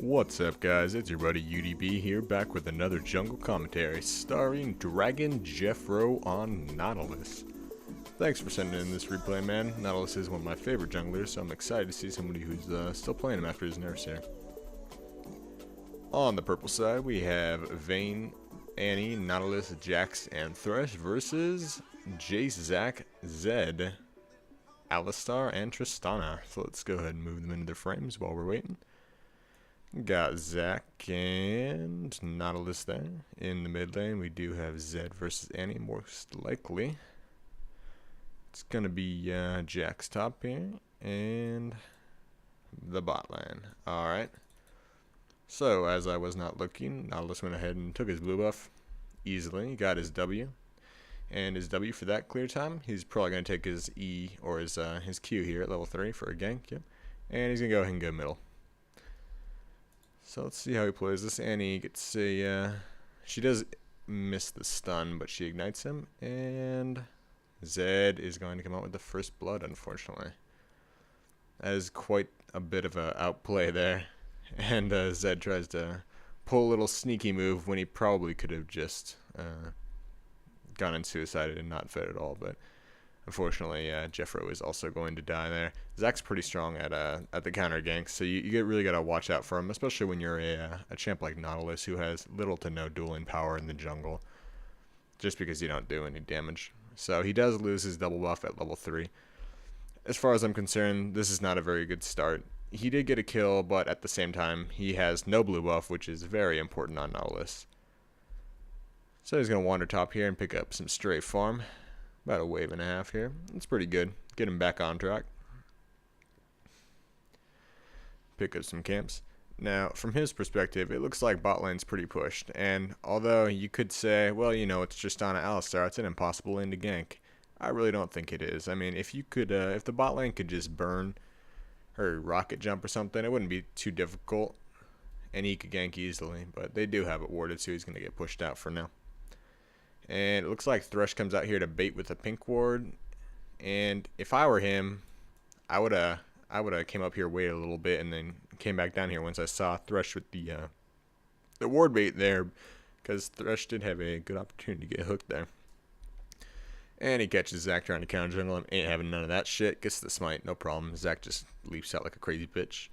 What's up guys, it's your buddy UDB here, back with another jungle commentary starring Dragon Jeffro on Nautilus. Thanks for sending in this replay, man. Nautilus is one of my favorite junglers, so I'm excited to see somebody who's still playing him after his nerfs here. On the purple side, we have Vayne, Annie, Nautilus, Jax, and Thresh versus Jace, Zac, Zed, Alistar, and Tristana. So let's go ahead and move them into their frames while we're waiting. Got Zac and Nautilus there. In the mid lane, we do have Zed versus Annie, most likely. It's going to be Jack's top here, and the bot lane. Alright. So, as I was not looking, Nautilus went ahead and took his blue buff easily. He got his W. And his W for that clear time, he's probably going to take his E, or his Q here at level 3 for a gank. Yep. And he's going to go ahead and go middle. So let's see how he plays this. Annie gets a, she does miss the stun, but she ignites him, and Zed is going to come out with the first blood, unfortunately. That is quite a bit of a outplay there, and Zed tries to pull a little sneaky move when he probably could have just gone and suicided and not fed at all, but unfortunately, Jeffro is also going to die there. Zac's pretty strong at the counter ganks, so you really gotta watch out for him, especially when you're a champ like Nautilus who has little to no dueling power in the jungle, just because you don't do any damage. So he does lose his double buff at level 3. As far as I'm concerned, this is not a very good start. He did get a kill, but at the same time, he has no blue buff, which is very important on Nautilus. So he's gonna wander top here and pick up some stray farm. About a wave and a half here. It's pretty good. Get him back on track. Pick up some camps. Now, from his perspective, it looks like bot lane's pretty pushed. And although you could say, well, you know, it's just on an Alistar, it's an impossible lane to gank. I really don't think it is. I mean, if you could, if the bot lane could just burn or rocket jump or something, it wouldn't be too difficult. And he could gank easily. But they do have it warded, so he's going to get pushed out for now. And it looks like Thresh comes out here to bait with a pink ward. And if I were him, I would have came up here, waited a little bit, and then came back down here once I saw Thresh with the ward bait there, because Thresh did have a good opportunity to get hooked there. And he catches Zac trying to counter jungle him. Ain't having none of that shit. Gets the smite, no problem. Zac just leaps out like a crazy bitch,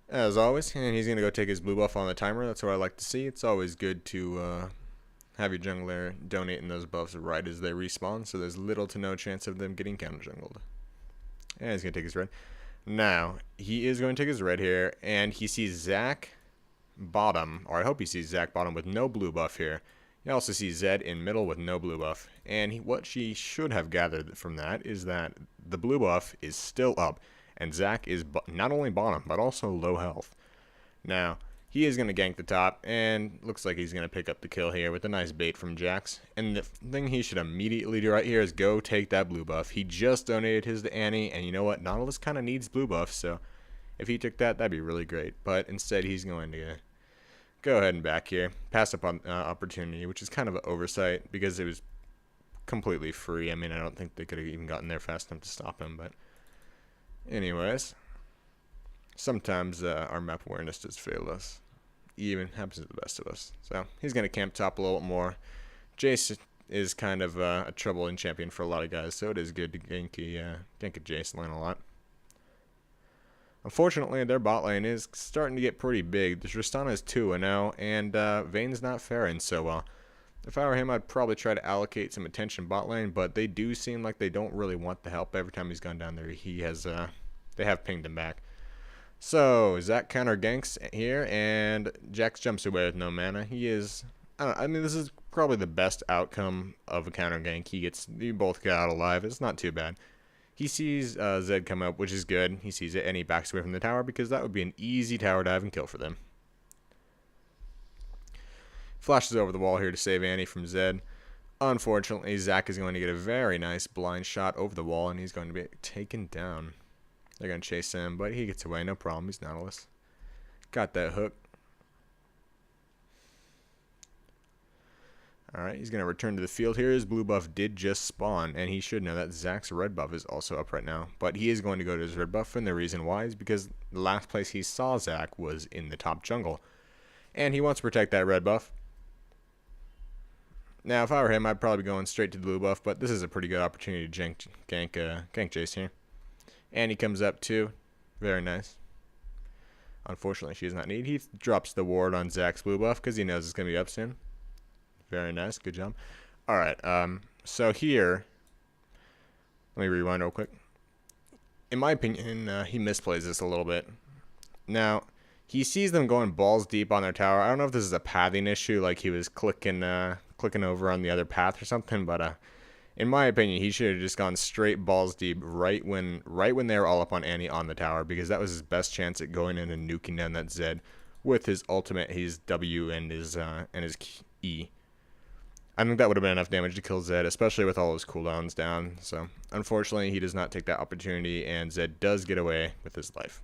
as always. And he's gonna go take his blue buff on the timer. That's what I like to see. It's always good to have your jungler donating those buffs right as they respawn, so there's little to no chance of them getting counter jungled. And he's going to take his red. Now, he is going to take his red here, and he sees Zac bottom, or I hope he sees Zac bottom with no blue buff here. He also sees Zed in middle with no blue buff, and what she should have gathered from that is that the blue buff is still up, and Zac is not only bottom, but also low health. Now, he is going to gank the top, and looks like he's going to pick up the kill here with a nice bait from Jax. And the thing he should immediately do right here is go take that blue buff. He just donated his to Annie, and you know what? Nautilus kind of needs blue buff, so if he took that, that'd be really great. But instead, he's going to go ahead and back here, pass up on opportunity, which is kind of an oversight because it was completely free. I mean, I don't think they could have even gotten there fast enough to stop him, but anyways, sometimes our map awareness does fail us. Even happens to the best of us. So he's going to camp top a little bit more. Jace is kind of a troubling champion for a lot of guys, so it is good to gank a Jace lane a lot. Unfortunately, their bot lane is starting to get pretty big. The Tristana is 2-0, and Vayne's not faring so well. If I were him, I'd probably try to allocate some attention bot lane, but they do seem like they don't really want the help. Every time he's gone down there, he has they have pinged him back. So, Zac counter ganks here, and Jax jumps away with no mana. He is, I mean, this is probably the best outcome of a counter gank. You both get out alive. It's not too bad. He sees Zed come up, which is good. He sees it, and he backs away from the tower, because that would be an easy tower dive and kill for them. Flashes over the wall here to save Annie from Zed. Unfortunately, Zac is going to get a very nice blind shot over the wall, and he's going to be taken down. They're going to chase him, but he gets away. No problem. He's Nautilus. Got that hook. Alright, he's going to return to the field here. His blue buff did just spawn, and he should know that Zach's red buff is also up right now. But he is going to go to his red buff, and the reason why is because the last place he saw Zach was in the top jungle. And he wants to protect that red buff. Now, if I were him, I'd probably be going straight to the blue buff, but this is a pretty good opportunity to gank Jace here. And he comes up too. Very nice. Unfortunately, she does not need. He drops the ward on Zach's blue buff because he knows it's going to be up soon. Very nice. Good job. Alright, so here, let me rewind real quick. In my opinion, he misplays this a little bit. Now, he sees them going balls deep on their tower. I don't know if this is a pathing issue, like he was clicking over on the other path or something, but in my opinion, he should have just gone straight balls deep right when they were all up on Annie on the tower, because that was his best chance at going in and nuking down that Zed with his ultimate, his W and his E. I think that would have been enough damage to kill Zed, especially with all his cooldowns down. So, unfortunately, he does not take that opportunity, and Zed does get away with his life.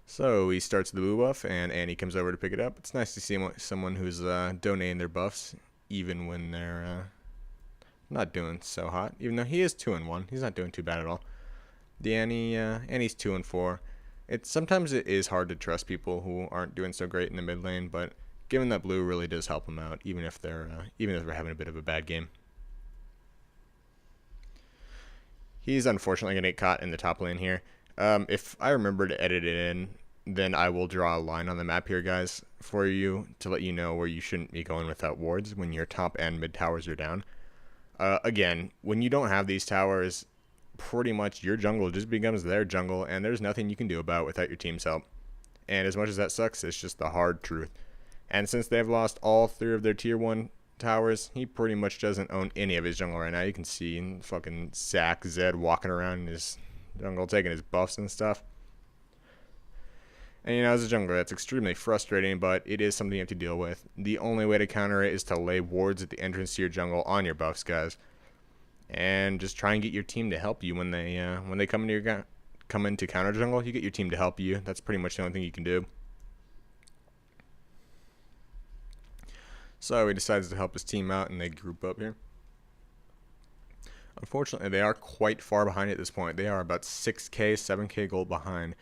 So, he starts the blue buff, and Annie comes over to pick it up. It's nice to see someone who's donating their buffs, even when they're not doing so hot. Even though he is 2-1, he's not doing too bad at all. The Annie's 2-4. Sometimes it is hard to trust people who aren't doing so great in the mid lane, but given that blue really does help them out, even if they're having a bit of a bad game. He's unfortunately going to get caught in the top lane here. If I remember to edit it in, then I will draw a line on the map here, guys, for you to let you know where you shouldn't be going without wards when your top and mid towers are down. Again, when you don't have these towers, pretty much your jungle just becomes their jungle, and there's nothing you can do about it without your team's help. And as much as that sucks, it's just the hard truth. And since they've lost all 3 of their tier 1 towers, he pretty much doesn't own any of his jungle right now. You can see fucking Zach Zed walking around in his jungle, taking his buffs and stuff. And as a jungler, that's extremely frustrating, but it is something you have to deal with. The only way to counter it is to lay wards at the entrance to your jungle on your buffs, guys. And just try and get your team to help you when they come into counter jungle. You get your team to help you. That's pretty much the only thing you can do. So he decides to help his team out, and they group up here. Unfortunately, they are quite far behind at this point. They are about 6k, 7k gold behind,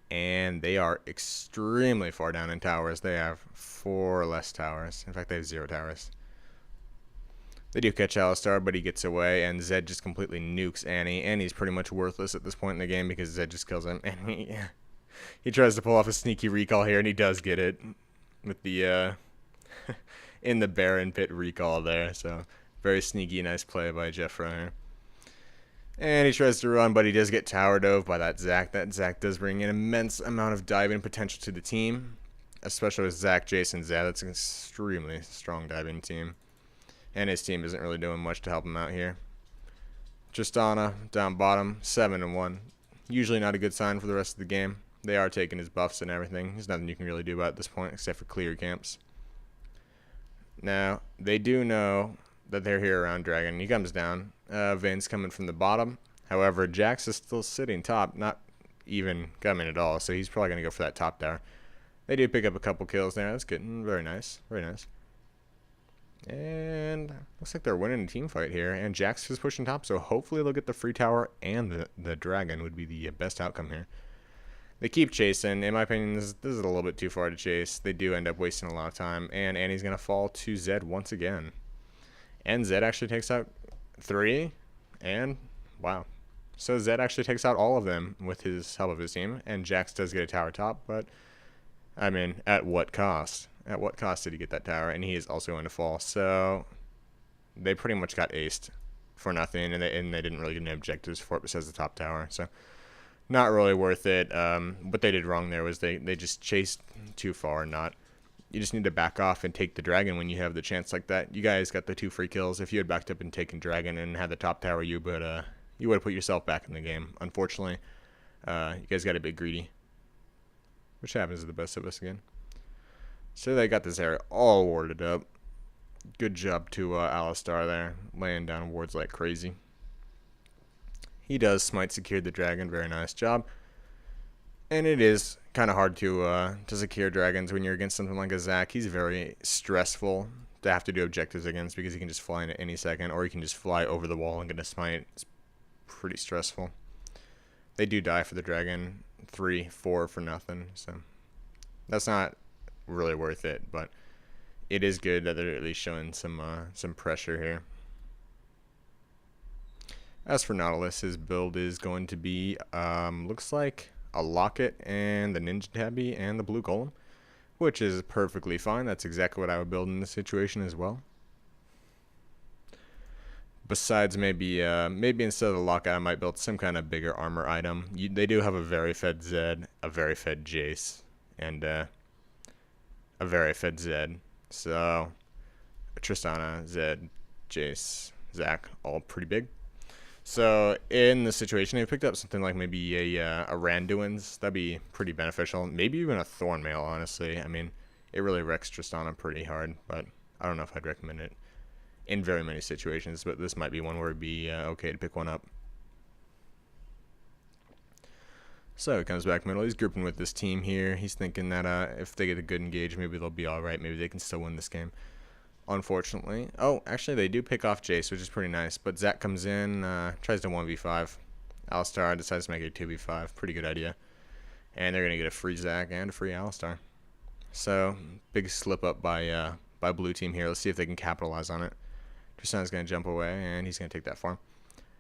and they are extremely far down in towers. They have 4 less towers. In fact, they have 0 towers. They do catch Alistar, but he gets away, and Zed just completely nukes Annie. Annie's pretty much worthless at this point in the game because Zed just kills him. And he tries to pull off a sneaky recall here, and he does get it with the in the Baron pit recall there. So very sneaky, nice play by Jeffra here. And he tries to run, but he does get tower dove by that Zac. That Zac does bring an immense amount of diving potential to the team, especially with Zac, Jason, Zed. That's an extremely strong diving team. And his team isn't really doing much to help him out here. Tristana, down bottom, 7-1. Usually not a good sign for the rest of the game. They are taking his buffs and everything. There's nothing you can really do about it at this point, except for clear camps. Now, they do know that they're here around Dragon. He comes down. Vayne's coming from the bottom. However, Jax is still sitting top, not even coming at all, so he's probably going to go for that top tower. They do pick up a couple kills there. That's good. Very nice. Very nice. And looks like they're winning a team fight here, and Jax is pushing top, so hopefully they'll get the free tower, and the dragon would be the best outcome here. They keep chasing. In my opinion, this is a little bit too far to chase. They do end up wasting a lot of time, and Annie's going to fall to Zed once again. And Zed actually takes out 3, and wow. So Zed actually takes out all of them with his help of his team, and Jax does get a tower top, but I mean, at what cost? At what cost did he get that tower? And he is also going to fall. So they pretty much got aced for nothing, and they didn't really get any objectives for it besides the top tower. So not really worth it. What they did wrong there was they just chased too far. You just need to back off and take the dragon when you have the chance like that. You guys got the 2 free kills. If you had backed up and taken dragon and had the top tower, you would have put yourself back in the game. Unfortunately, you guys got a bit greedy, which happens to the best of us again. So they got this area all warded up. Good job to Alistar there, laying down wards like crazy. He does smite secured the dragon. Very nice job. And it is kind of hard to secure dragons when you're against something like a Zac. He's very stressful to have to do objectives against because he can just fly in at any second, or he can just fly over the wall and get a smite. It's pretty stressful. They do die for the dragon, 3, 4 for nothing, so that's not really worth it, but it is good that they're at least showing some pressure here. As for Nautilus, his build is going to be, looks like a Locket and the Ninja Tabby and the Blue Golem, which is perfectly fine. That's exactly what I would build in this situation as well. Besides, maybe instead of the Locket, I might build some kind of bigger armor item. They do have a very fed Zed, a very fed Jace, and a very fed Zed. So, Tristana, Zed, Jace, Zac, all pretty big. So, in this situation, if I picked up something like maybe a Randuin's, that'd be pretty beneficial. Maybe even a Thornmail, honestly. I mean, it really wrecks Tristana pretty hard, but I don't know if I'd recommend it in very many situations, but this might be one where it'd be okay to pick one up. So he comes back middle. He's grouping with this team here. He's thinking that if they get a good engage, maybe they'll be alright. Maybe they can still win this game. Unfortunately. Oh, actually, they do pick off Jace, which is pretty nice. But Zac comes in, tries to 1v5. Alistar decides to make it 2v5. Pretty good idea. And they're going to get a free Zac and a free Alistar. So, big slip up by blue team here. Let's see if they can capitalize on it. Tristana's going to jump away, and he's going to take that farm.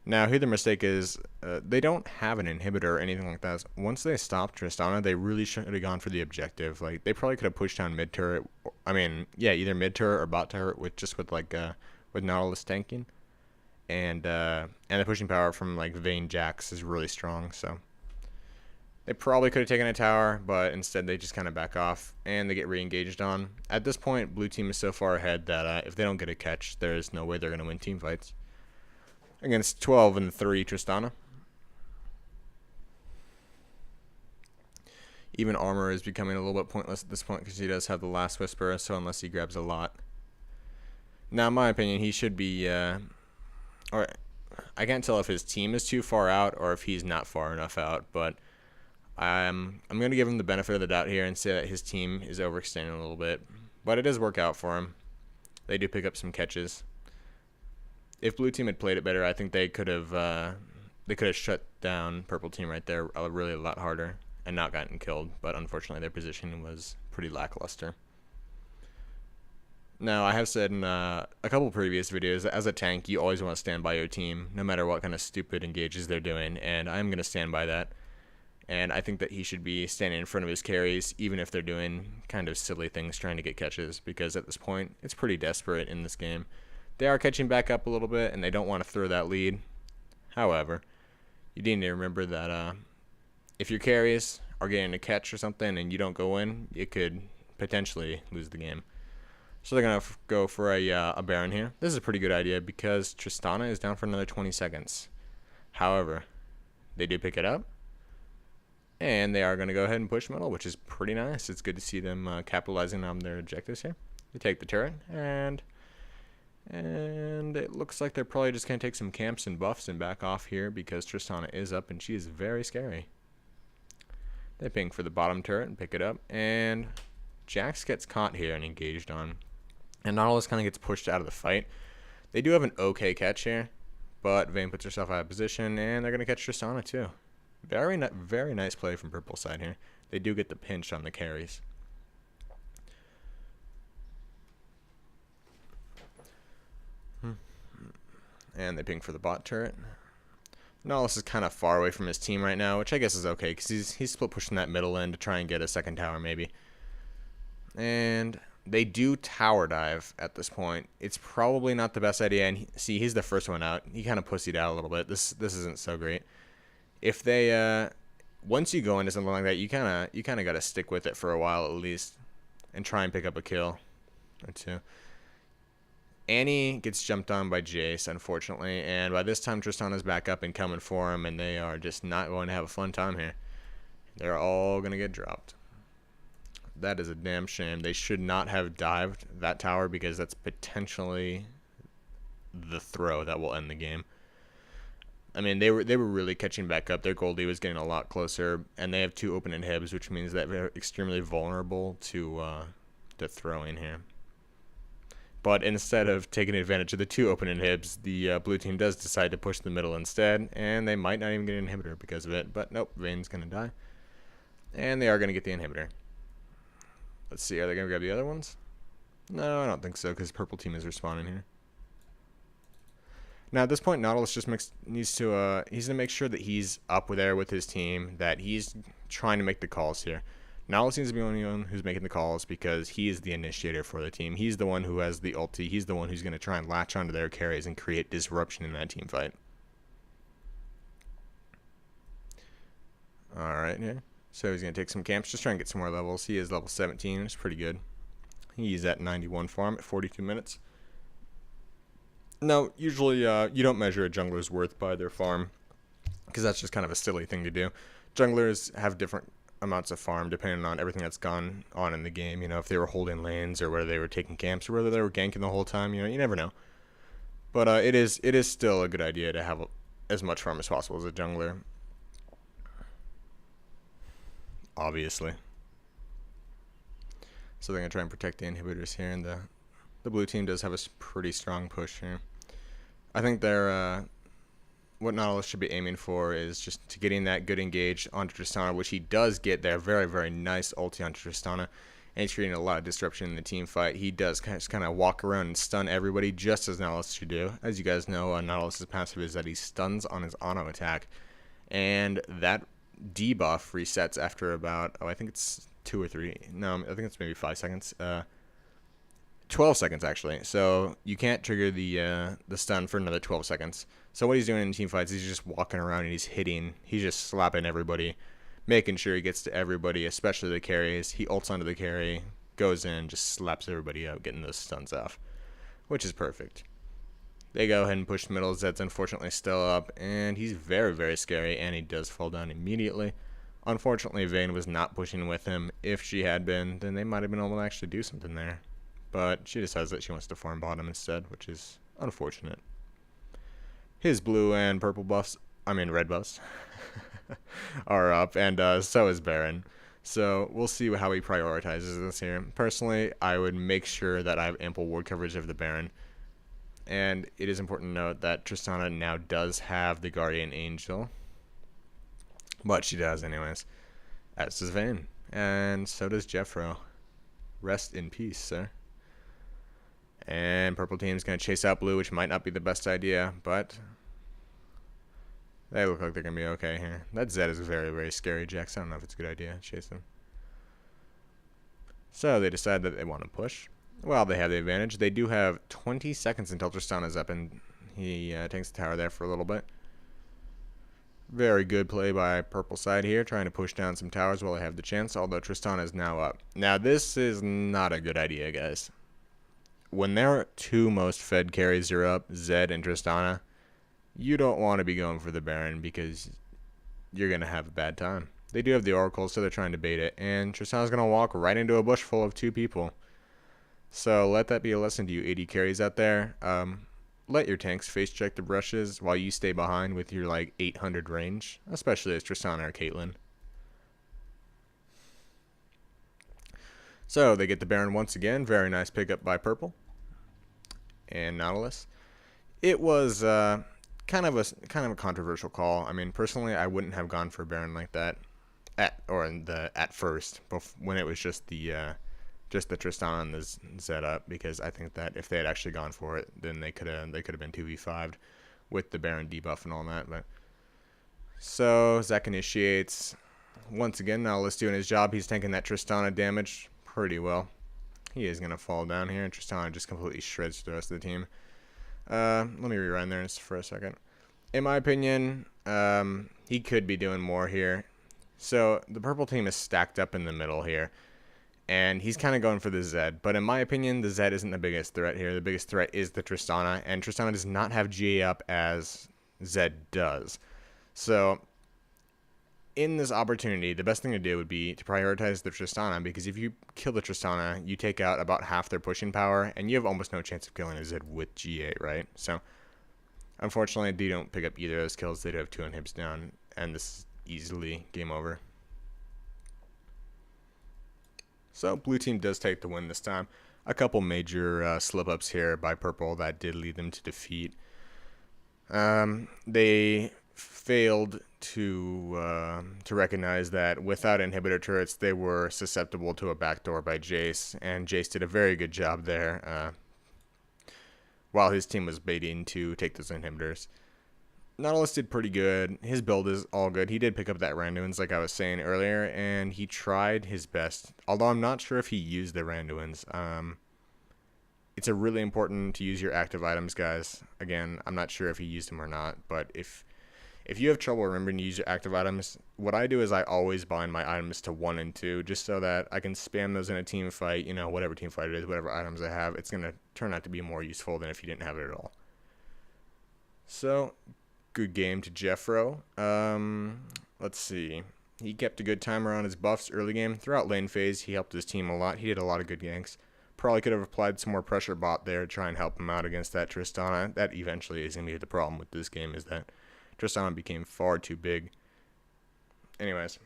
Now, here the mistake is they don't have an inhibitor or anything like that. Once they stopped Tristana, they really should have gone for the objective. Like, they probably could have pushed down mid turret. I mean, yeah, either mid turret or bot turret with Nautilus tanking, and the pushing power from like Vayne Jax is really strong. So they probably could have taken a tower, but instead they just kind of back off and they get re-engaged on. At this point, blue team is so far ahead that if they don't get a catch, there is no way they're going to win team fights. Against 12-3 Tristana. Even armor is becoming a little bit pointless at this point because he does have the last whisper, so unless he grabs a lot. Now, in my opinion, he should be, or I can't tell if his team is too far out or if he's not far enough out, but I'm going to give him the benefit of the doubt here and say that his team is overextending a little bit. But it does work out for him. They do pick up some catches. If blue team had played it better, I think they could have shut down purple team right there really a lot harder and not gotten killed. But unfortunately, their position was pretty lackluster. Now, I have said in a couple previous videos that as a tank, you always want to stand by your team, no matter what kind of stupid engages they're doing, and I'm going to stand by that. And I think that he should be standing in front of his carries, even if they're doing kind of silly things trying to get catches, because at this point, it's pretty desperate in this game. They are catching back up a little bit, and they don't want to throw that lead. However, you need to remember that if your carries are getting a catch or something and you don't go in, you could potentially lose the game. So they're going to go for a Baron here. This is a pretty good idea because Tristana is down for another 20 seconds. However, they do pick it up, and they are going to go ahead and push middle, which is pretty nice. It's good to see them capitalizing on their objectives here. They take the turret, and it looks like they're probably just going to take some camps and buffs and back off here because Tristana is up and she is very scary. They ping for the bottom turret and pick it up, and Jax gets caught here and engaged on. And Nautilus kind of gets pushed out of the fight. They do have an okay catch here, but Vayne puts herself out of position, and they're going to catch Tristana too. Very nice play from purple side here. They do get the pinch on the carries. And they ping for the bot turret. Nautilus is kind of far away from his team right now, which I guess is okay, because he's still pushing that middle end to try and get a second tower, maybe. And they do tower dive at this point. It's probably not the best idea, and see, he's the first one out. He kind of pussied out a little bit. This isn't so great. If they, once you go into something like that, you kind of got to stick with it for a while at least, and try and pick up a kill or two. Annie gets jumped on by Jace, unfortunately, and by this time Tristana's back up and coming for him, and they are just not going to have a fun time here. They're all going to get dropped. That is a damn shame. They should not have dived that tower because that's potentially the throw that will end the game. I mean, they were really catching back up. Their Goldie was getting a lot closer, and they have 2 open inhibs, which means that they're extremely vulnerable to throwing here. But instead of taking advantage of the 2 open inhibs, the blue team does decide to push the middle instead, and they might not even get an inhibitor because of it. But nope, Vayne's going to die. And they are going to get the inhibitor. Let's see, are they going to grab the other ones? No, I don't think so, because purple team is respawning here. Now at this point, Nautilus just needs to he's gonna make sure that he's up there with his team, that he's trying to make the calls here. Nautilus seems to be the only one who's making the calls because he is the initiator for the team. He's the one who has the ulti. He's the one who's gonna try and latch onto their carries and create disruption in that team fight. All right, yeah. So he's gonna take some camps, just try and get some more levels. He is level 17, which is pretty good. He's at 91 farm at 42 minutes. Now, usually you don't measure a jungler's worth by their farm, because that's just kind of a silly thing to do. Junglers have different amounts of farm depending on everything that's gone on in the game. You know, if they were holding lanes or whether they were taking camps or whether they were ganking the whole time. You know, you never know. But it is still a good idea to have as much farm as possible as a jungler. Obviously. So they're going to try and protect the inhibitors here, and the blue team does have a pretty strong push here. I think they're what Nautilus should be aiming for is just to getting that good engage onto Tristana, which he does get there. Very, very nice ulti onto Tristana, and he's creating a lot of disruption in the team fight. He does kind of walk around and stun everybody, just as Nautilus should do. As you guys know, Nautilus's passive is that he stuns on his auto attack, and that debuff resets after about, I think it's 2 or 3. No, I think it's maybe 5 seconds. 12 seconds actually. So you can't trigger the stun for another 12 seconds. So what he's doing in team fights, he's just walking around and he's just slapping everybody, making sure he gets to everybody, especially the carries. He ults onto the carry, goes in, just slaps everybody out, getting those stuns off, which is perfect. They go ahead and push the middle. Zed's unfortunately still up, and he's very, very scary, and he does fall down immediately. Unfortunately, Vayne was not pushing with him. If she had been, then they might have been able to actually do something there. But she decides that she wants to farm bottom instead, which is unfortunate. His blue and purple buffs, red buffs, are up, and so is Baron. So we'll see how he prioritizes this here. Personally, I would make sure that I have ample ward coverage of the Baron. And it is important to note that Tristana now does have the Guardian Angel. But she does anyways. As does Vayne. And so does Jeffro. Rest in peace, sir. And purple team's going to chase out blue, which might not be the best idea, but they look like they're going to be okay here. That Zed is very, very scary, Jax. I don't know if it's a good idea to chase him. So they decide that they want to push. Well, they have the advantage. They do have 20 seconds until Tristana's up, and he takes the tower there for a little bit. Very good play by purple side here, trying to push down some towers while they have the chance, although Tristana is now up. Now, this is not a good idea, guys. When their 2 most fed carries are up, Zed and Tristana, you don't want to be going for the Baron because you're going to have a bad time. They do have the Oracle, so they're trying to bait it, and Tristana's going to walk right into a bush full of 2 people. So let that be a lesson to you AD carries out there. Let your tanks face check the brushes while you stay behind with your 800 range, especially as Tristana or Caitlyn. So they get the Baron once again. Very nice pickup by purple and Nautilus. It was kind of a controversial call. I mean, personally, I wouldn't have gone for a Baron like that at first, when it was just the Tristana and the Zed up, because I think that if they had actually gone for it, then they could have been 2v5'd with the Baron debuff and all that. But so Zek initiates once again. Nautilus doing his job. He's tanking that Tristana damage pretty well. He is going to fall down here, and Tristana just completely shreds the rest of the team. Let me rewind there for a second. In my opinion, he could be doing more here. So the purple team is stacked up in the middle here, and he's kind of going for the Zed. But in my opinion, the Zed isn't the biggest threat here. The biggest threat is the Tristana, and Tristana does not have GA up as Zed does. So in this opportunity, the best thing to do would be to prioritize the Tristana, because if you kill the Tristana, you take out about half their pushing power, and you have almost no chance of killing a Zed with GA, right? So Unfortunately, they don't pick up either of those kills. They do have 2 inhibs down, and this is easily game over. So blue team does take the win this time. A couple major slip-ups here by purple that did lead them to defeat. They failed to recognize that without inhibitor turrets, they were susceptible to a backdoor by Jace, and Jace did a very good job there while his team was baiting to take those inhibitors. Nautilus did pretty good. His build is all good. He did pick up that Randuin's like I was saying earlier, and he tried his best. Although I'm not sure if he used the Randuin's. It's a really important to use your active items, guys. Again, I'm not sure if he used them or not, but if you have trouble remembering to use your active items, what I do is I always bind my items to 1 and 2, just so that I can spam those in a team fight, you know, whatever team fight it is, whatever items I have, it's going to turn out to be more useful than if you didn't have it at all. So, good game to Jeffro. Let's see. He kept a good timer on his buffs early game. Throughout lane phase, he helped his team a lot. He did a lot of good ganks. Probably could have applied some more pressure bot there to try and help him out against that Tristana. That eventually is going to be the problem with this game, is that Tristana became far too big. Anyways,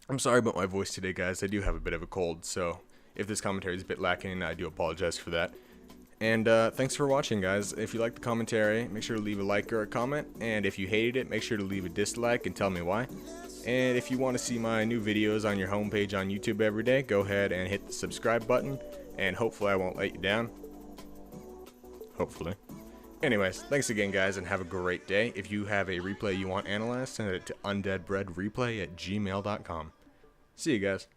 I'm sorry about my voice today, guys. I do have a bit of a cold, so if this commentary is a bit lacking, I do apologize for that. And thanks for watching, guys. If you liked the commentary, make sure to leave a like or a comment. And if you hated it, make sure to leave a dislike and tell me why. And if you want to see my new videos on your homepage on YouTube every day, go ahead and hit the subscribe button. And hopefully I won't let you down. Hopefully. Anyways, thanks again, guys, and have a great day. If you have a replay you want analyzed, send it to undeadbreadreplay@gmail.com. See you guys.